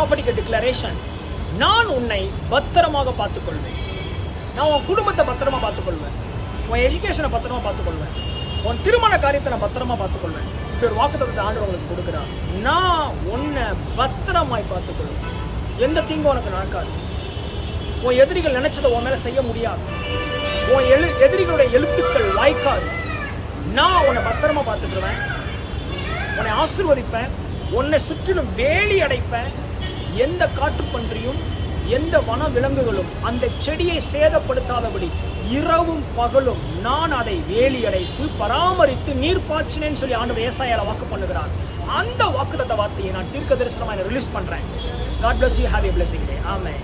Prophetic declaration. நான் உன்னை பத்திரமாக பார்த்துக்கொள்வேன். நான் உன் குடும்பத்தை பத்திரமா பார்த்துக்கொள்வேன். உன் எஜுகேஷனை பத்திரமா பார்த்துக்கொள்வேன். உன் திருமண காரியத்தை நான் பத்திரமா பார்த்துக்கொள்வேன். இப்படி ஒரு வாக்குத்தத்தத்தை ஆண்டவர் உங்களுக்கு கொடுக்குறான். நான் உன்னை பத்திரமாய் பார்த்துக்கொள்வேன். எந்த தீங்கும் உனக்கு நடக்காது. உன் எதிரிகள் நினைச்சதை உன் மேல செய்ய முடியாது. உன் எதிரிகளுடைய எழுத்துக்கள் வாய்க்காது. நான் உன்னை பத்திரமா பார்த்துக்குவேன். உன்னை ஆசீர்வதிப்பேன். உன்னை சுற்றிலும் வேலி அடைப்பேன். எந்த காட்டுப்பன்றியும் எந்த வன விலங்குகளும் அந்த செடியை சேதப்படுத்தாதபடி இரவும் பகலும் நான் அதை வேலி அடைத்து பராமரித்து நீர் பாய்ச்சினேன்னு சொல்லி ஆண்டவர் ஏசாயால வாக்கு பண்ணுகிறார். அந்த வாக்குத்தத்த வார்த்தையை நான் தீர்க்க தரிசனமாக ரிலீஸ் பண்றேன். God bless you. Have a blessing day. Amen.